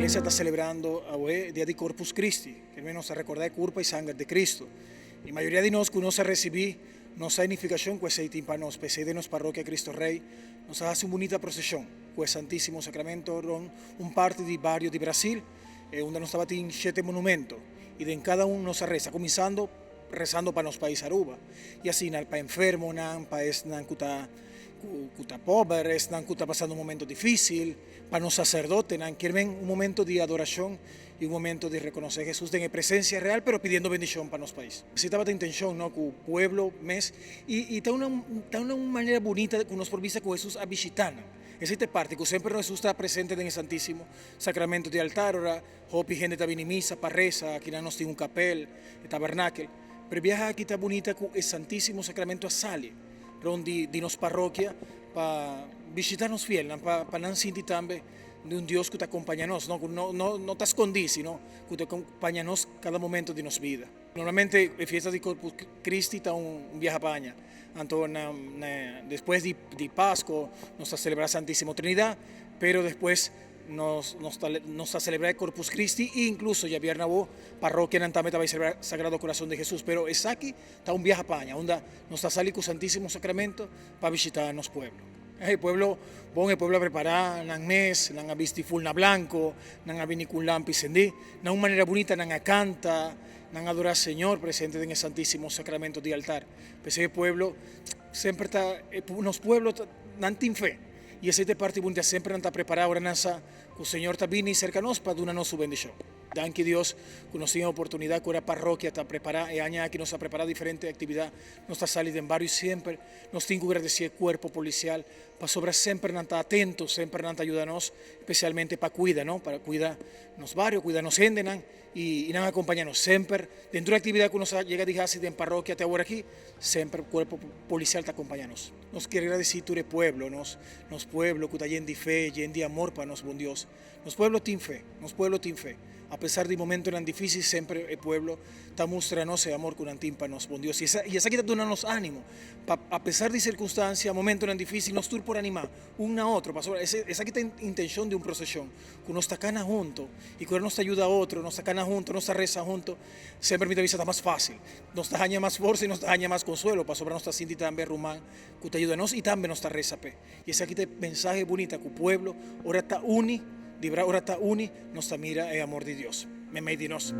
iglesia está celebrando hoy Día de Corpus Christi, que nos recuerda de cuerpo y sangre de Cristo. Y la mayoría de nosotros que nos recibí nuestra significación con ese timpanos, pese de nuestra parroquia Cristo Rey, nos hace una bonita procesión con el Santísimo Sacramento, un parte de barrio de Brasil, donde nos estaba en 7 monumentos, y de en cada uno nos reza, comenzando rezando para los países Aruba, y así para enfermos, para que está pobre, que está pasando un momento difícil, para los sacerdotes, que quieren un momento de adoración y un momento de reconocer a Jesús en presencia real, pero pidiendo bendición para los países. Así estaba esta intención, ¿no? Que el pueblo, mes, y está una manera bonita que nos provisa con Jesús a visitar. Esa es parte, que siempre Jesús está presente en el Santísimo Sacramento de altar, ahora, hopi gente está viendo misa, para reza, aquí no nos tiene un capel, el tabernáculo, pero viaja aquí está bonita con el Santísimo Sacramento a sali, donde de nos parroquia, para visitarnos fiel, para no sentir también de un Dios que te acompaña a nosotros, no te escondís, sino que te acompaña a nosotros cada momento de nuestra vida. Normalmente la fiesta de Corpus Christi está un viaje a España, después de Pascua nos celebra Santísima Trinidad, pero después nos a celebrar Corpus Christi e incluso ya viernes parroquia también va a celebrar Sagrado Corazón de Jesús, pero es aquí está un viaje a España, donde nos está saliendo con Santísimo Sacramento para visitar a los pueblos. El pueblo, el pueblo preparado, nan mes, nan a visti fulna blanco, nan a vini con lampi sendí, nan una manera bonita, nan a canta, nan a adorar al Señor presente en el Santísimo Sacramento de altar. Pues el pueblo siempre está, los pueblos nan tienen fe. Y esa parte bonita siempre está preparada, ahora que el Señor está viniendo cerca de nosotros para darnos su bendición. Danke Dios que nos tiene oportunidad que la parroquia está preparada, y año que nos ha preparado diferentes actividades, nos está saliendo en barrio y siempre nos tiene que agradecer el cuerpo policial, para sobre siempre estar atentos, siempre ayudarnos, especialmente para cuidar, ¿no? Para cuidar los barrios, cuidar los endenan y acompañarnos siempre. Dentro de la actividad que nos llega a dejar en parroquia hasta ahora aquí, siempre el cuerpo policial está acompañándonos. Nos quiere agradecer tu pueblo, nos pueblo que está lleno de fe, lleno de amor para nos, buen Dios. Nos pueblo tiene fe, nos pueblo tiene fe. A pesar de momentos tan difíciles, siempre el pueblo está mostrando ese amor con antímpanos, buen Dios. Y esa que está dando ánimo. A pesar de circunstancias, momentos tan difíciles, nos tur por animar uno a otro. Esa que está intención de una procesión, que nos tacana juntos, y que nos ayuda a otro, nos tacana juntos, nos reza juntos, siempre mi vida está más fácil. Nos daña más fuerza y nos daña más consuelo. Para sobre nuestra cinta también rumán, que te ayuda a nosotros y también nos reza. Y esa que está mensaje bonito que el pueblo ahora está uni, ahora está uni, nos mira el amor de Dios. Me di nos.